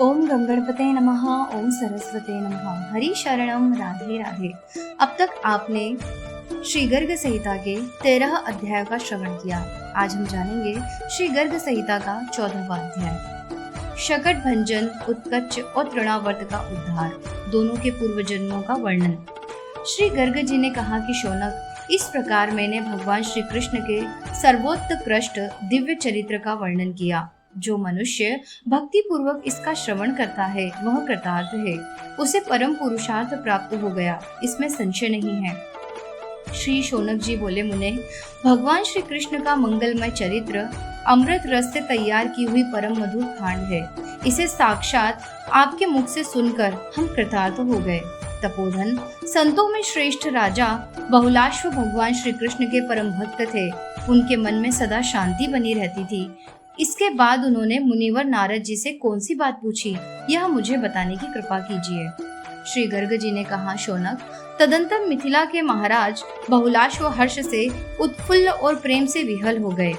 ओम गम गणपते नमः। ओम सरस्वते नमः। हरि शरणम, राधे राधे। अब तक आपने श्री गर्ग संहिता के 13 अध्याय का श्रवण किया। आज हम जानेंगे श्री गर्ग संहिता का 14वां अध्याय, शकट भंजन, उत्कच और तृणावर्त का उद्धार, दोनों के पूर्व जन्मों का वर्णन। श्री गर्ग जी ने कहा कि शौनक, इस प्रकार मैंने भगवान श्री कृष्ण के सर्वोत्कृष्ट दिव्य चरित्र का वर्णन किया। जो मनुष्य भक्ति पूर्वक इसका श्रवण करता है वह कृतार्थ है, उसे परम पुरुषार्थ प्राप्त हो गया, इसमें संशय नहीं है। श्री शौनक जी बोले, मुने, भगवान श्री कृष्ण का मंगलमय चरित्र अमृत रस से तैयार की हुई परम मधुर खांड है। इसे साक्षात आपके मुख से सुनकर हम कृतार्थ हो गए। तपोधन, संतों में श्रेष्ठ राजा बहुलाश्व भगवान श्री कृष्ण के परम भक्त थे। उनके मन में सदा शांति बनी रहती थी। इसके बाद उन्होंने मुनिवर नारद जी से कौन सी बात पूछी, यह मुझे बताने की कृपा कीजिए। श्री गर्ग जी ने कहा, शौनक, तदंतर मिथिला के महाराज बहुलाश्व हर्ष से उत्फुल्ल और प्रेम से विहल हो गए।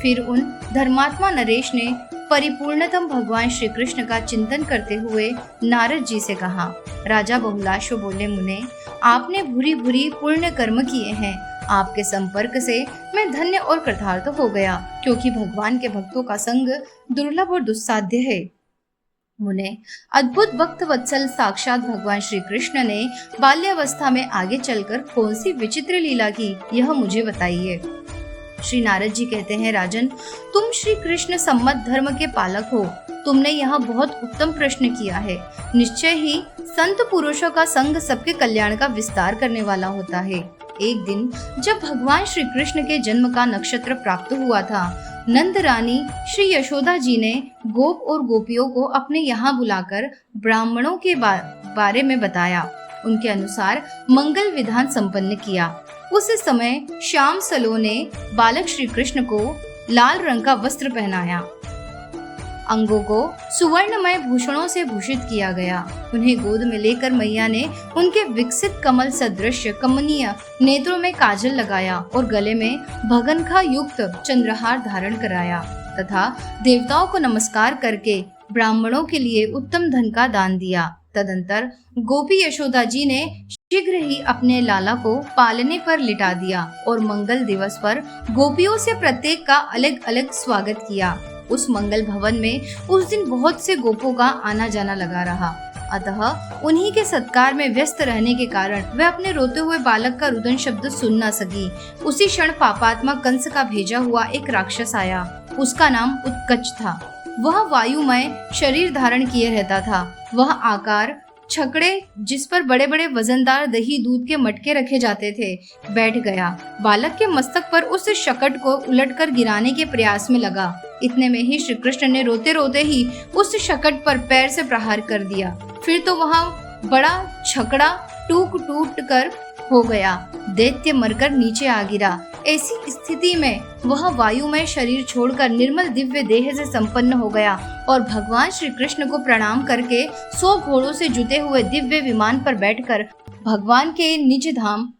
फिर उन धर्मात्मा नरेश ने परिपूर्णतम भगवान श्री कृष्ण का चिंतन करते हुए नारद जी से कहा। राजा बहुलाश्व बोले, मुने, आपने भूरी भूरी पुण्य कर्म किए हैं। आपके संपर्क से मैं धन्य और कृतार्थ हो गया, क्योंकि भगवान के भक्तों का संग दुर्लभ और दुस्साध्य है। मुने, अद्भुत भक्त वत्सल साक्षात भगवान श्री कृष्ण ने बाल्यावस्था में आगे चलकर कौन सी विचित्र लीला की, यह मुझे बताइए। श्री नारद जी कहते हैं, राजन, तुम श्री कृष्ण सम्मत धर्म के पालक हो। तुमने यह बहुत उत्तम प्रश्न किया है। निश्चय ही संत पुरुषों का संग सबके कल्याण का विस्तार करने वाला होता है। एक दिन जब भगवान श्री कृष्ण के जन्म का नक्षत्र प्राप्त हुआ था, नंद रानी श्री यशोदा जी ने गोप और गोपियों को अपने यहाँ बुलाकर ब्राह्मणों के बारे में बताया। उनके अनुसार मंगल विधान संपन्न किया। उस समय श्याम सलो ने बालक श्री कृष्ण को लाल रंग का वस्त्र पहनाया। अंगों को सुवर्णमय भूषणों से भूषित किया गया। उन्हें गोद में लेकर मैया ने उनके विकसित कमल सदृश कमनीय नेत्रों में काजल लगाया और गले में भगनखा युक्त चंद्रहार धारण कराया तथा देवताओं को नमस्कार करके ब्राह्मणों के लिए उत्तम धन का दान दिया। तदंतर गोपी यशोदा जी ने शीघ्र ही अपने लाला को पालने पर लिटा दिया और मंगल दिवस पर गोपियों से प्रत्येक का अलग अलग स्वागत किया। उस मंगल भवन में उस दिन बहुत से गोपों का आना जाना लगा रहा। अतः उन्हीं के सत्कार में व्यस्त रहने के कारण वह अपने रोते हुए बालक का रुदन शब्द सुन न सकी। उसी क्षण पापात्मा कंस का भेजा हुआ एक राक्षस आया। उसका नाम उत्कच था। वह वायुमय शरीर धारण किए रहता था। वह आकार छकड़े जिस पर बड़े बड़े वजनदार दही दूध के मटके रखे जाते थे बैठ गया। बालक के मस्तक पर उस शकट को उलटकर गिराने के प्रयास में लगा। इतने में ही श्री कृष्ण ने रोते रोते ही उस शकट पर पैर से प्रहार कर दिया। फिर तो वहाँ बड़ा छकड़ा टूट कर हो गया। दैत्य मरकर नीचे आ गिरा। ऐसी स्थिति में वह वायुमय शरीर छोड़कर निर्मल दिव्य देह से संपन्न हो गया और भगवान श्री कृष्ण को प्रणाम करके 100 घोड़ों से जुते हुए दिव्य विमान पर बैठकर भगवान के निज धाम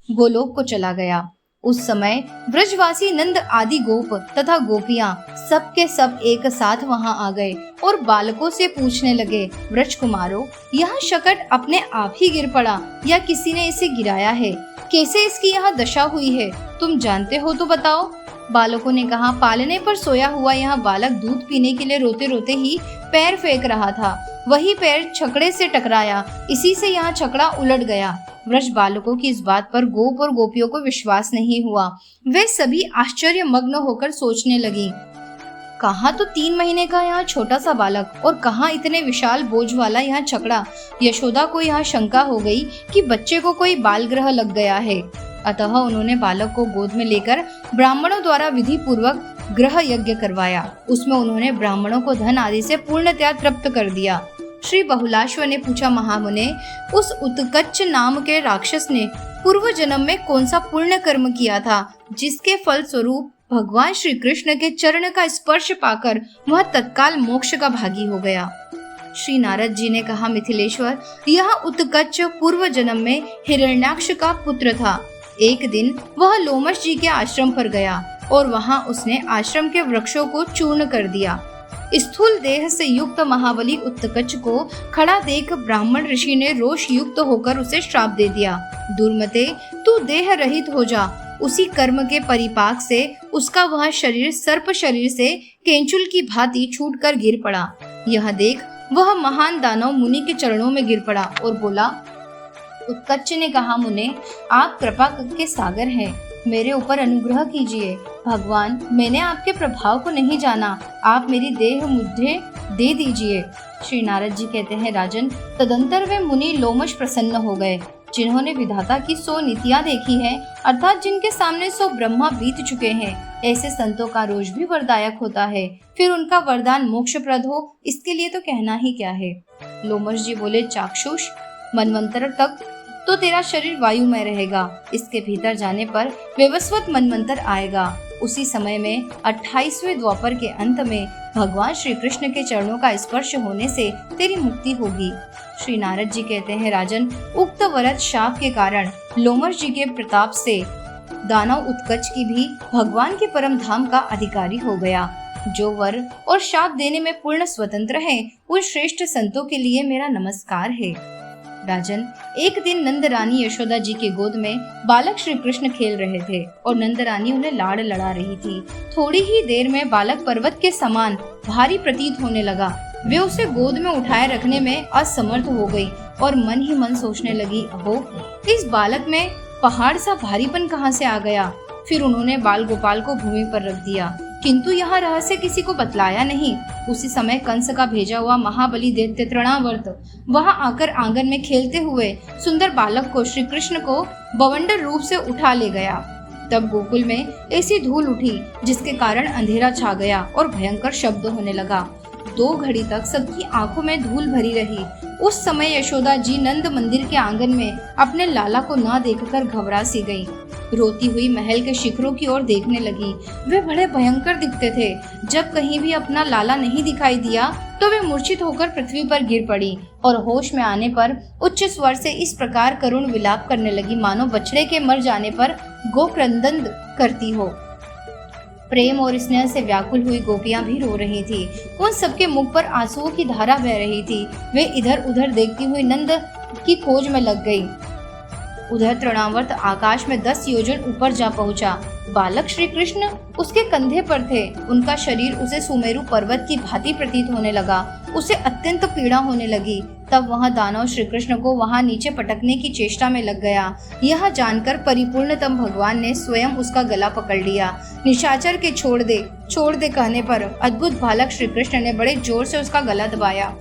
गोलोक को चला गया। उस समय ब्रजवासी नंद आदि गोप तथा गोपियां सब के सब एक साथ वहां आ गए और बालकों से पूछने लगे, ब्रज कुमारो, यह शकट अपने आप ही गिर पड़ा या किसी ने इसे गिराया है? कैसे इसकी यह दशा हुई है? तुम जानते हो तो बताओ। बालकों ने कहा, पालने पर सोया हुआ यह बालक दूध पीने के लिए रोते रोते ही पैर फेंक रहा था। वही पैर छकड़े से टकराया, इसी से यह छकड़ा उलट गया। ब्रज बालकों की इस बात पर गोप और गोपियों को विश्वास नहीं हुआ। वे सभी आश्चर्य मग्न होकर सोचने लगी, कहाँ तो 3 महीने का यहाँ छोटा सा बालक और कहाँ इतने विशाल बोझ वाला यहाँ छकड़ा। यशोदा को यहाँ शंका हो गई कि बच्चे को कोई बाल ग्रह लग गया है। अतः उन्होंने बालक को गोद में लेकर ब्राह्मणों द्वारा विधि पूर्वक ग्रह यज्ञ करवाया। उसमें उन्होंने ब्राह्मणों को धन आदि से पूर्णतया तृप्त कर दिया। श्री बहुलाश्व ने पूछा, महामुने, उस उत्कच नाम के राक्षस ने पूर्व जन्म में कौन सा पुण्य कर्म किया था जिसके फल स्वरूप भगवान श्री कृष्ण के चरण का स्पर्श पाकर वह तत्काल मोक्ष का भागी हो गया? श्री नारद जी ने कहा, मिथिलेश्वर, यह उत्कच पूर्व जन्म में हिरण्याक्ष का पुत्र था। एक दिन वह लोमश जी के आश्रम पर गया और वहां उसने आश्रम के वृक्षों को चूर्ण कर दिया। स्थूल देह से युक्त महाबली उत्कच को खड़ा देख ब्राह्मण ऋषि ने रोष युक्त होकर उसे श्राप दे दिया। दुर्मते, तू देह रहित हो जा। उसी कर्म के परिपाक से उसका वह शरीर सर्प शरीर से केंचुल की भांति छूटकर गिर पड़ा। यह देख वह महान दानव मुनि के चरणों में गिर पड़ा और बोला। उत्कच ने कहा, मुने, आप कृपा के सागर हैं, मेरे ऊपर अनुग्रह कीजिए। भगवान, मैंने आपके प्रभाव को नहीं जाना, आप मेरी देह मुझे दे दीजिए। श्री नारद जी कहते हैं, राजन, तदंतर वे मुनि लोमश प्रसन्न हो गए, जिन्होंने विधाता की 100 नीतियां देखी हैं, अर्थात जिनके सामने 100 ब्रह्मा बीत चुके हैं। ऐसे संतों का रोष भी वरदायक होता है, फिर उनका वरदान मोक्षप्रद हो, इसके लिए तो कहना ही क्या है। लोमश जी बोले, चाक्षुष, मनवंतर तक तो तेरा शरीर वायुमय रहेगा, इसके भीतर जाने पर विवस्वत मनवंतर आएगा। उसी समय में 28वें द्वापर के अंत में भगवान श्री कृष्ण के चरणों का स्पर्श होने से तेरी मुक्ति होगी। श्री नारद जी कहते हैं, राजन, उक्त वरद शाप के कारण लोमश जी के प्रताप से दानव उत्कच की भी भगवान के परम धाम का अधिकारी हो गया। जो वर और शाप देने में पूर्ण स्वतंत्र हैं, उन श्रेष्ठ संतों के लिए मेरा नमस्कार है। राजन, एक दिन नंद रानी यशोदा जी के गोद में बालक श्री कृष्ण खेल रहे थे और नंद रानी उन्हें लाड़ लड़ा रही थी। थोड़ी ही देर में बालक पर्वत के समान भारी प्रतीत होने लगा। वे उसे गोद में उठाए रखने में असमर्थ हो गई और मन ही मन सोचने लगी, अहो, इस बालक में पहाड़ सा भारीपन कहाँ से आ गया। फिर उन्होंने बाल गोपाल को भूमि पर रख दिया, किंतु यह रहस्य किसी को बतलाया नहीं। उसी समय कंस का भेजा हुआ महाबली दैत्य तृणावर्त वहां आकर आंगन में खेलते हुए सुंदर बालक को श्री कृष्ण को बवंडर रूप से उठा ले गया। तब गोकुल में ऐसी धूल उठी जिसके कारण अंधेरा छा गया और भयंकर शब्द होने लगा। 2 घड़ी तक सबकी आंखों में धूल भरी रही। उस समय यशोदा जी नंद मंदिर के आंगन में अपने लाला को ना देखकर घबरा सी गई। रोती हुई महल के शिखरों की ओर देखने लगी। वे बड़े भयंकर दिखते थे। जब कहीं भी अपना लाला नहीं दिखाई दिया तो वे मूर्छित होकर पृथ्वी पर गिर पड़ी और होश में आने पर उच्च स्वर से इस प्रकार करुण विलाप करने लगी, मानो बछड़े के मर जाने पर गोक्रंदन करती हो। प्रेम और स्नेह से व्याकुल हुई गोपियां भी रो रही थी। उन सबके मुख पर आंसुओं की धारा बह रही थी। वे इधर उधर देखती हुई नंद की खोज में लग गई। उधर तृणावर्त आकाश में 10 योजन ऊपर जा पहुंचा। बालक श्री कृष्ण उसके कंधे पर थे। उनका शरीर उसे सुमेरु पर्वत की भांति प्रतीत होने लगा। उसे अत्यंत पीड़ा होने लगी। तब वह दानव श्री कृष्ण को वहां नीचे पटकने की चेष्टा में लग गया। यह जानकर परिपूर्णतम भगवान ने स्वयं उसका गला पकड़ लिया। निशाचर के छोड़ दे कहने पर अद्भुत बालक श्री कृष्ण ने बड़े जोर से उसका गला दबाया।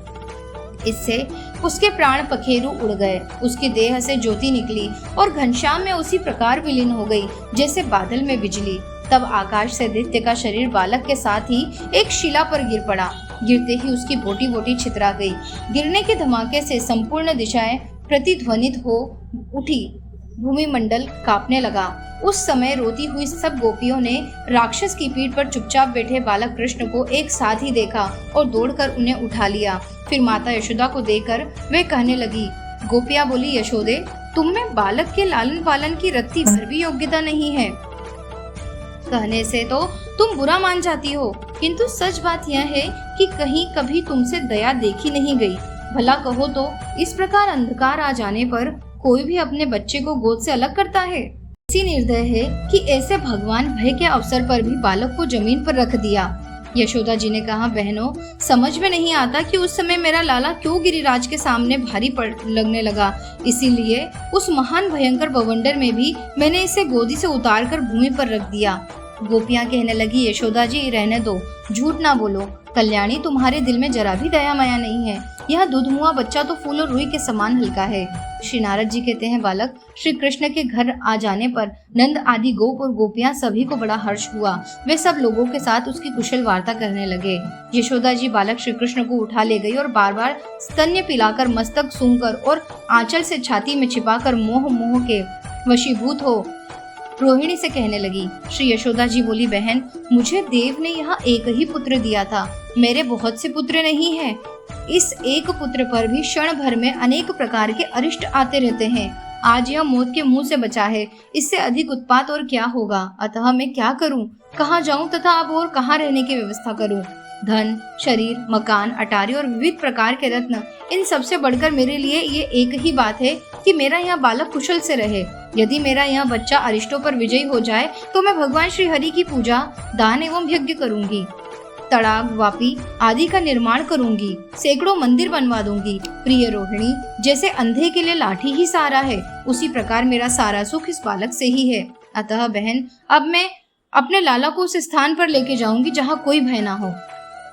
इससे उसके प्राण पखेरु उड़ गए। उसकी देह से ज्योति निकली और घनश्याम में उसी प्रकार विलीन हो गई जैसे बादल में बिजली। तब आकाश से दैत्य का शरीर बालक के साथ ही एक शिला पर गिर पड़ा। गिरते ही उसकी बोटी बोटी छितरा गई। गिरने के धमाके से संपूर्ण दिशाएं प्रतिध्वनित हो उठी। भूमिमंडल कांपने लगा। उस समय रोती हुई सब गोपियों ने राक्षस की पीठ पर चुपचाप बैठे बालक कृष्ण को एक साथ ही देखा और दौड़कर उन्हें उठा लिया। फिर माता यशोदा को देखकर वे कहने लगी। गोपियां बोली, यशोदे, तुम में बालक के लालन पालन की रत्ती भर भी योग्यता नहीं है। कहने से तो तुम बुरा मान जाती हो, किंतु सच बात यह है कि कहीं कभी तुमसे दया देखी नहीं गई। भला कहो तो इस प्रकार अंधकार आ जाने पर कोई भी अपने बच्चे को गोद से अलग करता है। इसी निर्दय है कि ऐसे भगवान भय के अवसर पर भी बालक को जमीन पर रख दिया। यशोदा जी ने कहा, बहनों, समझ में नहीं आता कि उस समय मेरा लाला क्यों गिरिराज के सामने भारी लगने लगा। इसीलिए उस महान भयंकर बवंडर में भी मैंने इसे गोदी से उतारकर भूमि पर रख दिया। गोपियां कहने लगी, यशोदा जी, रहने दो, झूठ ना बोलो। कल्याणी, तुम्हारे दिल में जरा भी दया माया नहीं है। यह दूधमुआ बच्चा तो फूल और रुई के समान हल्का है। श्री नारद जी कहते हैं, बालक श्री कृष्ण के घर आ जाने पर नंद आदि गोप और गोपियां सभी को बड़ा हर्ष हुआ। वे सब लोगों के साथ उसकी कुशल वार्ता करने लगे। यशोदा जी बालक श्री कृष्ण को उठा ले गई और बार बार स्तन्य पिलाकर, मस्तक सूंघकर और आंचल से छाती में छिपाकर मोह के वशीभूत हो रोहिणी से कहने लगी। श्री यशोदा जी बोली, बहन, मुझे देव ने यहाँ एक ही पुत्र दिया था, मेरे बहुत से पुत्र नहीं हैं। इस एक पुत्र पर भी क्षण भर में अनेक प्रकार के अरिष्ट आते रहते हैं। आज यह मौत के मुंह से बचा है, इससे अधिक उत्पात और क्या होगा। अतः मैं क्या करूं, कहाँ जाऊं तथा अब और कहाँ रहने की व्यवस्था करूं। धन, शरीर, मकान, अटारी और विविध प्रकार के रत्न, इन सबसे बढ़कर मेरे लिए ये एक ही बात है कि मेरा यह बालक कुशल से रहे। यदि मेरा यह बच्चा अरिष्टों पर विजयी हो जाए तो मैं भगवान श्री हरि की पूजा, दान एवं यज्ञ करूंगी, तड़ाग, वापी आदि का निर्माण करूंगी, सैकड़ों मंदिर बनवा दूंगी। प्रिय रोहिणी, जैसे अंधे के लिए लाठी ही सहारा है, उसी प्रकार मेरा सारा सुख इस बालक से ही है। अतः बहन, अब मैं अपने लाला को उस स्थान पर लेके जाऊंगी जहाँ कोई भय ना हो।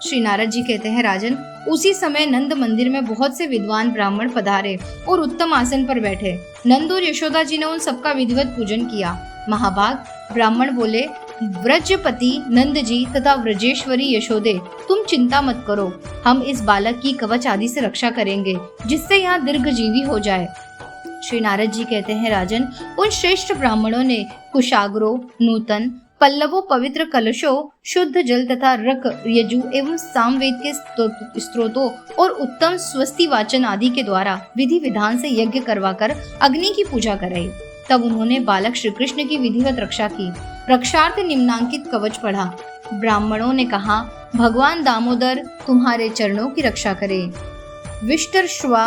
श्री नारद जी कहते हैं, राजन, उसी समय नंद मंदिर में बहुत से विद्वान ब्राह्मण पधारे और उत्तम आसन पर बैठे। नंद और यशोदा जी ने उन सबका विधिवत पूजन किया। महाभाग, ब्राह्मण बोले, व्रजपति नंद जी तथा व्रजेश्वरी यशोदे, तुम चिंता मत करो, हम इस बालक की कवच आदि से रक्षा करेंगे, जिससे यहाँ दीर्घजीवी हो जाए। श्री नारद जी कहते हैं, राजन, उन श्रेष्ठ ब्राह्मणों ने कुशाग्रो, नूतन, पल्लवों, पवित्र कलशों, शुद्ध जल तथा रक, यजु एवं सामवेद के स्त्रोतों और उत्तम स्वस्ति वाचन आदि के द्वारा विधि विधान से यज्ञ करवाकर अग्नि की पूजा कराई। तब उन्होंने बालक श्री कृष्ण की विधिवत रक्षा की। रक्षार्थ निम्नांकित कवच पढ़ा। ब्राह्मणों ने कहा, भगवान दामोदर तुम्हारे चरणों की रक्षा करे, विष्टरश्वा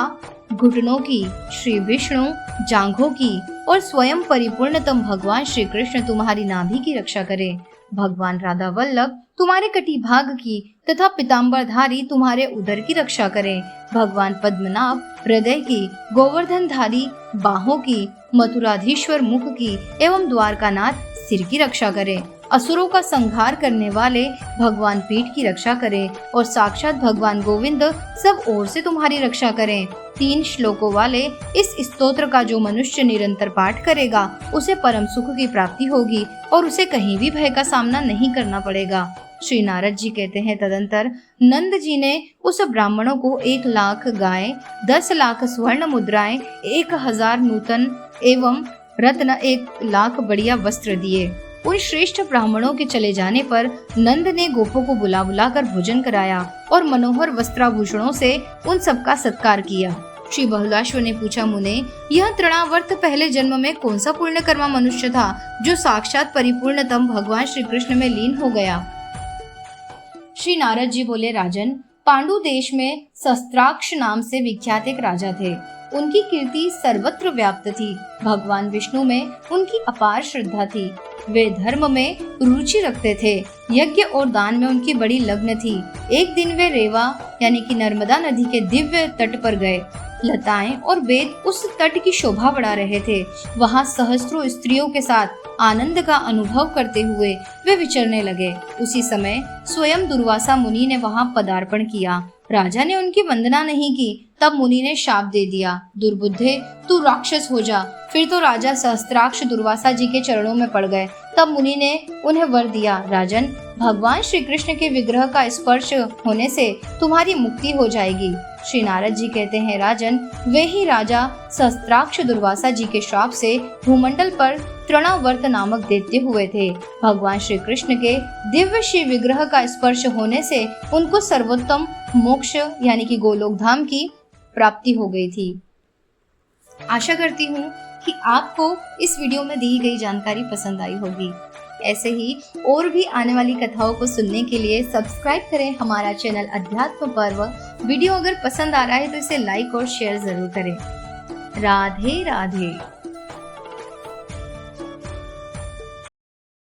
घुटनों की, श्री विष्णु जांघों की और स्वयं परिपूर्णतम भगवान श्री कृष्ण तुम्हारी नाभि की रक्षा करे। भगवान राधा वल्लभ तुम्हारे कटिभाग की तथा पिताम्बरधारी तुम्हारे उदर की रक्षा करें। भगवान पद्मनाभ हृदय की, गोवर्धनधारी बाहों की, मथुराधीश्वर मुख की एवं द्वारकानाथ सिर की रक्षा करें। असुरों का संहार करने वाले भगवान पीठ की रक्षा करें और साक्षात भगवान गोविंद सब ओर से तुम्हारी रक्षा करें। 3 श्लोकों वाले इस स्तोत्र का जो मनुष्य निरंतर पाठ करेगा उसे परम सुख की प्राप्ति होगी और उसे कहीं भी भय का सामना नहीं करना पड़ेगा। श्री नारद जी कहते हैं, तदंतर नंद जी ने उस ब्राह्मणों को 1 लाख गाय, 10 लाख स्वर्ण मुद्राएं, 1000 नूतन एवं रत्न, 1 लाख बढ़िया वस्त्र दिए। उन श्रेष्ठ ब्राह्मणों के चले जाने पर नंद ने गोपों को बुला बुला कर भोजन कराया और मनोहर वस्त्राभूषणों से उन सबका सत्कार किया। श्री बहुलाश्व ने पूछा, मुने, यह तृणावर्त पहले जन्म में कौन सा पुण्य कर्मा मनुष्य था जो साक्षात परिपूर्णतम भगवान श्री कृष्ण में लीन हो गया? श्री नारद जी बोले, राजन, पांडु देश में शस्त्राक्ष नाम से विख्यात एक राजा थे। उनकी कीर्ति सर्वत्र व्याप्त थी। भगवान विष्णु में उनकी अपार श्रद्धा थी। वे धर्म में रुचि रखते थे। यज्ञ और दान में उनकी बड़ी लग्न थी। एक दिन वे रेवा यानी कि नर्मदा नदी के दिव्य तट पर गए। लताएं और बेद उस तट की शोभा बढ़ा रहे थे। वहां सहस्त्रों स्त्रियों के साथ आनंद का अनुभव करते हुए वे विचरने लगे। उसी समय स्वयं दुर्वासा मुनि ने वहां पदार्पण किया। राजा ने उनकी वंदना नहीं की। तब मुनि ने शाप दे दिया, दुर्बुद्धे, तू राक्षस हो जा। फिर तो राजा सहस्त्राक्ष दुर्वासा जी के चरणों में पड़ गए। तब मुनि ने उन्हें वर दिया, राजन, भगवान श्री कृष्ण के विग्रह का स्पर्श होने से तुम्हारी मुक्ति हो जाएगी। श्री नारद जी कहते हैं, राजन, वे ही राजा सहस्त्राक्ष दुर्वासा जी के श्राप से भूमंडल पर तृणावर्त नामक दैत्य हुए थे। भगवान श्री कृष्ण के दिव्य श्री विग्रह का स्पर्श होने से उनको सर्वोत्तम मोक्ष यानी कि गोलोक धाम की प्राप्ति हो गई थी। आशा करती हूँ कि आपको इस वीडियो में दी गई जानकारी पसंद आई होगी। ऐसे ही और भी आने वाली कथाओं को सुनने के लिए सब्सक्राइब करें हमारा चैनल अध्यात्म पर्व। वीडियो अगर पसंद आ रहा है तो इसे लाइक और शेयर जरूर करें। राधे राधे।